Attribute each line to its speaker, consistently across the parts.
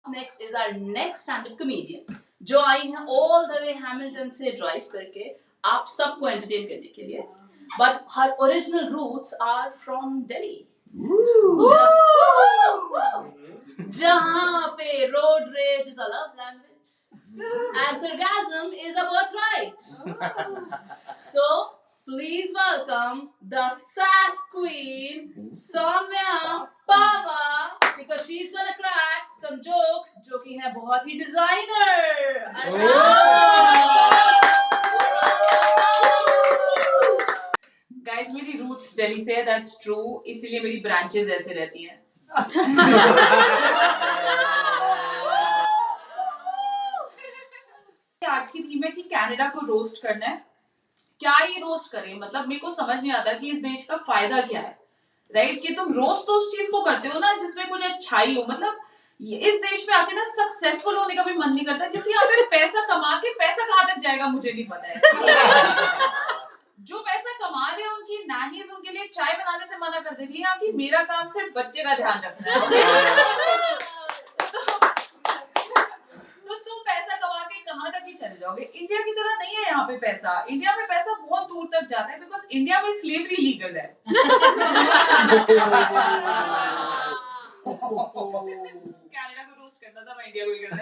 Speaker 1: Next is our next stand up comedian जो आई हैं ऑल द वे हैमिल्टन से ड्राइव करके आप सबको एंटरटेन करने के लिए, but her original roots are from Delhi, जहां पे road rage is a love language and sarcasm is a birthright. So please welcome the sass queen Soumya Pava, because she's gonna crack some jokes जो कि है बहुत ही designer.
Speaker 2: Guys, मेरी roots Delhi से है, that's true. इसीलिए मेरी branches ऐसे रहती हैं. आज की थीम है कि कनाडा को रोस्ट करना है. क्या ये रोस्ट करें, मतलब मेरे को समझ नहीं आता कि इस देश का फायदा क्या है, राइट? कि तुम रोस्ट तो उस चीज को करते हो ना जिसमें कुछ अच्छाई हो. मतलब इस देश में आके ना सक्सेसफुल होने का भी मन नहीं करता, क्योंकि यहाँ पे पैसा कमा के पैसा कहाँ तक जाएगा मुझे नहीं पता है. जो पैसा कमा रहे हैं उनकी नानीज उनके लिए चाय बनाने से मना कर देती है कि मेरा काम सिर्फ बच्चे का ध्यान रखना है. तो तुम पैसा कमा के कहाँ तक ही चले जाओगे. इंडिया की तरह नहीं है यहाँ पे पैसा. इंडिया में पैसा बहुत दूर तक जाता है, बिकॉज इंडिया में स्लेवरी लीगल है. कनाडा को रोस्ट करना था, मैं इंडिया को ही करना.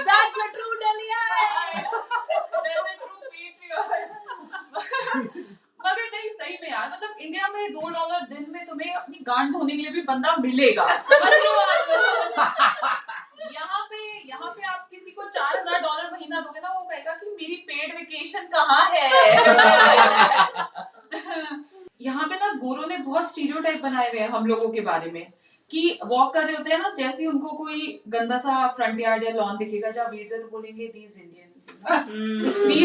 Speaker 1: That's a true Delhi.
Speaker 2: That's a true patriot. मगर नहीं, सही में यार, मतलब इंडिया में $2 दिन में तुम्हें अपनी गांड धोने के लिए भी बंदा मिलेगा. समझ रहे हो आप? यहाँ पे आप किसी को $4000 महीना दोगे ना, वो कहेगा कि मेरी पेड वेकेशन कहाँ है. यहाँ पे ना गोरों ने बहुत स्टीरियोटाइप बनाए हुए हैं हम लोगों के बारे में, कि वॉक कर रहे होते हैं ना, जैसे उनको कोई गंदा सा फ्रंट यार्ड या लॉन दिखेगा जहाँ वीड्स है तो बोलेंगे these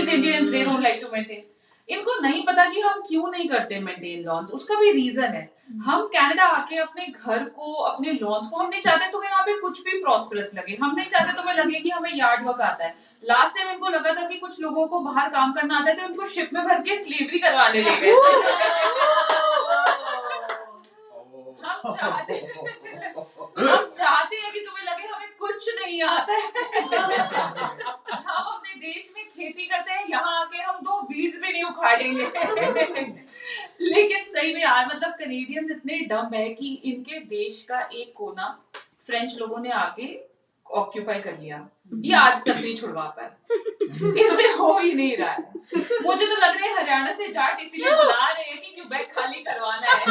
Speaker 2: Indians they don't like to maintain. इनको नहीं पता कि हम क्यों नहीं करते मेंटेन लॉन्स. उसका भी रीजन है. हम कनाडा आके अपने घर को, अपने लॉन्स को, हम नहीं चाहते तुम्हें यहाँ पे कुछ भी प्रॉस्परस लगे. हम नहीं चाहते तुम्हें लगे कि हमें यार्ड वर्क आता है. लास्ट टाइम इनको लगा था कि कुछ लोगों को बाहर काम करना आता है, तो उनको शिप में भर के स्लेवरी करवाने ले गए. हम चाहते हैं कि तुम्हें लगे हमें कुछ नहीं आता है. हम अपने देश में खेती करते हैं, यहाँ आके हम 2 वीड्स भी नहीं उखाड़ेंगे. लेकिन सही में यार, मतलब कनेडियंस इतने डम है कि इनके देश का एक कोना फ्रेंच लोगों ने आके ऑक्यूपाई कर लिया. ये आज तक नहीं छुड़वा पाए. इनसे हो ही नहीं रहा है. मुझे तो लग रहा है हरियाणा से जाट इसीलिए बुला रहे हैं कि क्यूबेक खाली करवाना है.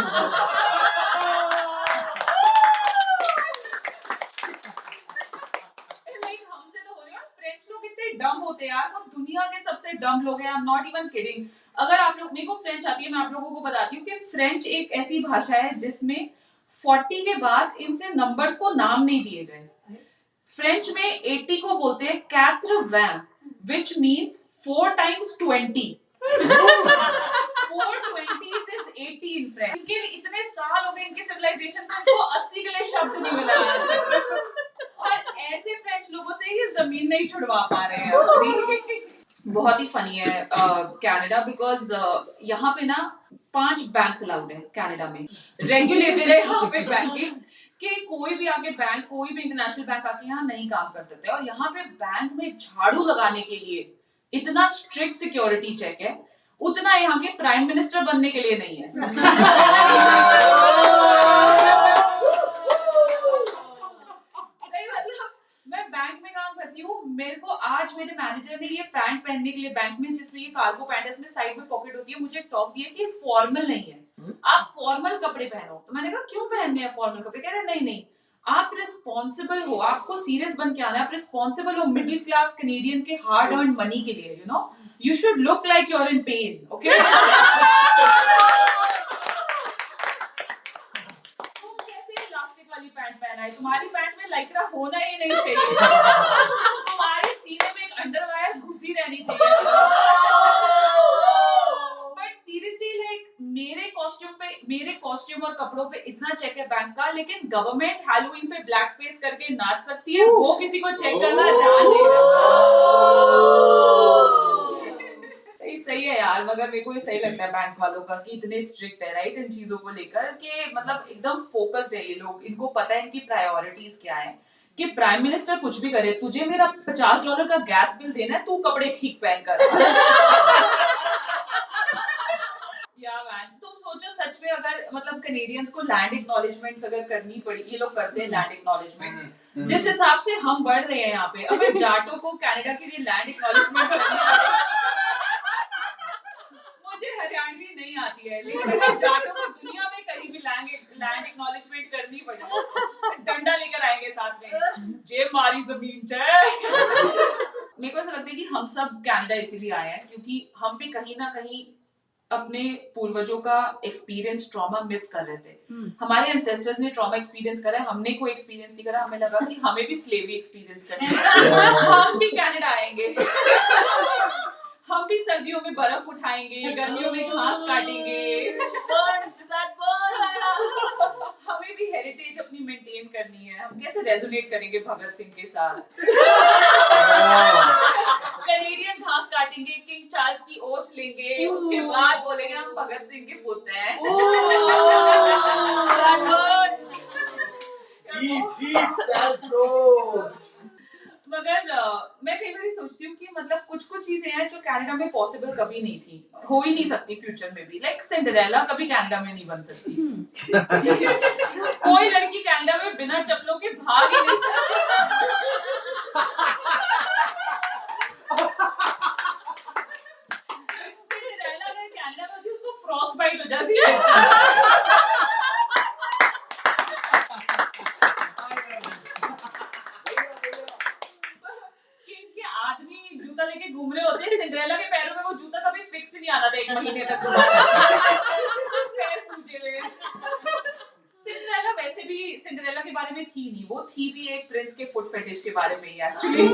Speaker 2: डम होते हैं यार, वो दुनिया के सबसे डम लोग हैं. I am not even kidding. अगर आप लोग, मेरे को फ्रेंच आती है, मैं आप लोगों को बताती हूँ कि फ्रेंच एक ऐसी भाषा है जिसमें 40 के बाद इनसे नंबर्स को नाम नहीं दिए गए. फ्रेंच में 80 को बोलते हैं 80, which means 4 times 20. 4 20s is 80 in French. इनके इतने साल हो गए इनके सिविलाइजेशन को, इनको 80 के लिए शब्द नहीं मिला. और ऐसे फ्रेंच लोगों से ये जमीन नहीं छुड़वा पा रहे हैं. बहुत ही फनी है कनाडा, बिकॉज यहाँ पे ना 5 बैंक्स अलाउड है कनाडा में. रेगुलेटेड है यहाँ पे बैंकिंग, कि कोई भी आके बैंक, कोई भी इंटरनेशनल बैंक आके यहाँ नहीं काम कर सकते. और यहाँ पे बैंक में झाड़ू लगाने के लिए इतना स्ट्रिक्ट सिक्योरिटी चेक है, उतना यहाँ के प्राइम मिनिस्टर बनने के लिए नहीं है. बैंक में काम करती हूँ, मेरे को आज मेरे मैनेजर ने ये पैंट पहनने के लिए, बैंक में जिसमें ये कार्गो पैंट है, इसमें साइड में पॉकेट होती है, मुझे एक टॉक दिया कि फॉर्मल नहीं है, आप फॉर्मल कपड़े पहनो. तो मैंने कहा क्यों पहनने हैं फॉर्मल कपड़े? कह रहे नहीं, आप रिस्पॉन्सिबल हो, आपको सीरियस बन के आना है, आप रिस्पॉन्सिबल हो मिडिल क्लास कनेडियन के हार्ड अर्न मनी के लिए. You know, you should look like you are in pain. Okay, pant पहना है, तुम्हारी पैंट में लाइक्रा होना ही नहीं चाहिए. तुम्हारे सीने में एक अंडरवायर घुसी रहनी चाहिए. बट सीरियसली, लाइक मेरे कॉस्ट्यूम और कपड़ों पे इतना चेक है बैंक का, लेकिन गवर्नमेंट हैलोवीन पे ब्लैक फेस करके नाच सकती है, वो किसी को चेक करना ध्यान नहीं. सही है यार, मगर मेरे को ये सही लगता है बैंक वालों का कि इतने स्ट्रिक्ट है राइट इन चीजों को लेकर कि मतलब एकदम फोकस्ड है ये लोग, इनको पता है इनकी प्रायोरिटीज क्या है कि प्राइम मिनिस्टर कुछ भी करे, तुझे मेरा $50 का गैस बिल देना है, तू कपड़े ठीक पहन कर। या मैन, तुम सोचो सच में अगर मतलब कैनेडियंस को लैंड एक्नॉलेजमेंट्स अगर करनी पड़ी, ये लोग करते हैं लैंड एक्नॉलेजमेंट्स, जिस हिसाब से हम बढ़ रहे हैं यहाँ पे, अगर जाटो को कनाडा के लिए लैंड एक्नॉलेजमेंट करनी पड़े, मुझे हरियाणवी नहीं आती है, लेकिन अगर जाटो को दुनिया में कहीं भी लैंड एक्नॉलेजमेंट करनी पड़ी, डंडा लेकर आएंगे साथ में, जे मारी जमीन चाहे। मेरे को ऐसा लगता है कि हम सब कनाडा इसीलिए आए हैं क्योंकि हम भी कहीं ना कहीं अपने पूर्वजों का एक्सपीरियंस ट्रॉमा मिस कर रहे थे। हमारे एंसेस्टर्स ने ट्रॉमा एक्सपीरियंस करा है, हमने कोई एक्सपीरियंस नहीं करा, हमें लगा कि हमें भी स्लेवरी एक्सपीरियंस करना है। हम भी कनाडा आएंगे, हम भी सर्दियों में बर्फ उठाएंगे, गर्मियों में घास काटेंगे, हमें भी हेरिटेज अपनी मेंटेन करनी है। हम कैसे रेजोनेट करेंगे भगत सिंह के साथ? कैनेडियन घास काटेंगे, किंग चार्ल्स की ओथ लेंगे, उसके बाद बोलेंगे हम भगत सिंह के पुत्र हैं। मगर मैं कई बार सोचती हूँ कि मतलब कुछ चीजें हैं जो कनाडा में पॉसिबल कभी नहीं थी, हो ही नहीं सकती फ्यूचर में भी। लाइक सिंड्रेला कभी कनाडा में नहीं बन सकती। कोई लड़की कनाडा में बिना चप्पलों के भाग ही नहीं सकती। सिंड्रेला अगर कनाडा में होती उसको फ्रॉस्ट बाइट हो जाती है। जूता लेके घूम रहे होते हैं, सिंड्रेला के पैरों में वो जूता कभी फिक्स ही नहीं आना था 1 महीने तक। पैर सूजे हुए। सिंड्रेला वैसे भी सिंड्रेला के बारे में थी नहीं, वो थी भी एक प्रिंस के फुट फेटिश के बारे में ही एक्चुअली।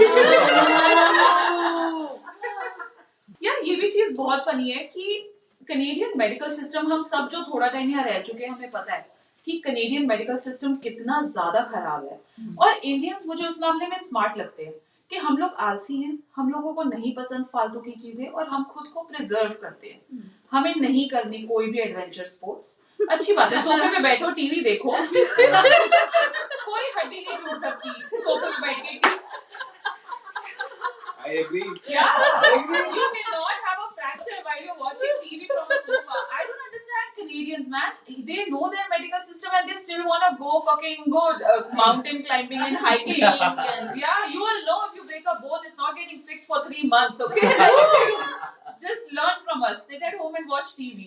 Speaker 2: यार ये भी चीज बहुत फनी है कि कैनेडियन मेडिकल सिस्टम, हम सब जो थोड़ा टाइम यहाँ रह चुके हैं हमें पता है कि कैनेडियन मेडिकल सिस्टम कितना ज्यादा खराब है। और इंडियंस मुझे उस मामले में स्मार्ट लगते हैं कि हम लोग आलसी हैं, हम लोगों को नहीं पसंद फालतू की चीजें और हम खुद को प्रिजर्व करते हैं। हमें नहीं करनी कोई भी एडवेंचर स्पोर्ट्स। अच्छी बात है, सोफे पे बैठो, टीवी देखो, कोई हड्डी नहीं टूट सकती सोफे पे बैठ के।
Speaker 3: I agree.
Speaker 2: Yeah,
Speaker 3: I agree.
Speaker 2: you cannot have a fracture while you're watching TV from a sofa. I don't understand Canadians, man. They know their medical system and they still want to go mountain climbing and hiking. Yeah, you will know if you break a bone, it's not getting fixed for 3 months, okay? Just learn from us. Sit at home and watch TV.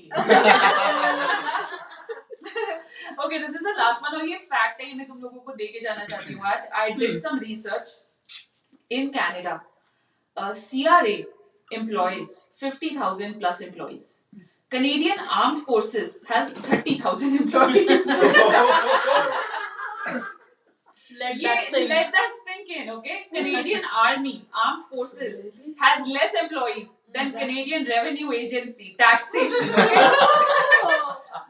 Speaker 2: Okay, this is the last one. और ये fact है, मैं तुम लोगों को दे के जाना चाहती हूँ आज. I did some research in Canada. CRA employs 50,000 plus employees. Canadian Armed Forces has 30,000 employees. Let that sink in, okay? Canadian Army Armed Forces has less employees than Canadian Revenue Agency Taxation, okay?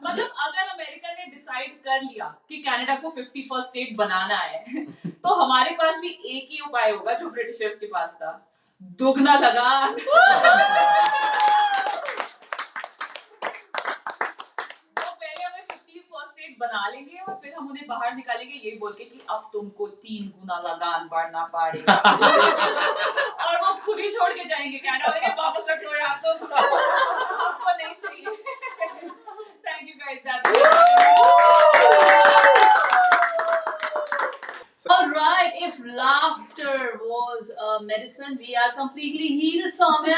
Speaker 2: मतलब अगर America ने decide कर लिया कि Canada को 51st state बनाना है, तो हमारे पास भी एक ही उपाय होगा जो ब्रिटिशर्स के पास था, दुगना लगान। वो पहले हमें 51st स्टेट बना लेंगे और फिर हम उन्हें बाहर निकालेंगे यही बोल के कि अब तुमको 3 गुना लगान बढ़ना पड़ेगा। और वो खुद ही छोड़ के जाएंगे कनाडा वाले, वापस रख लो यार, तुम हमको नहीं चाहिए। Thank you guys, that's it.
Speaker 1: Alright, if laughter was a medicine, we are completely healed, Soumya.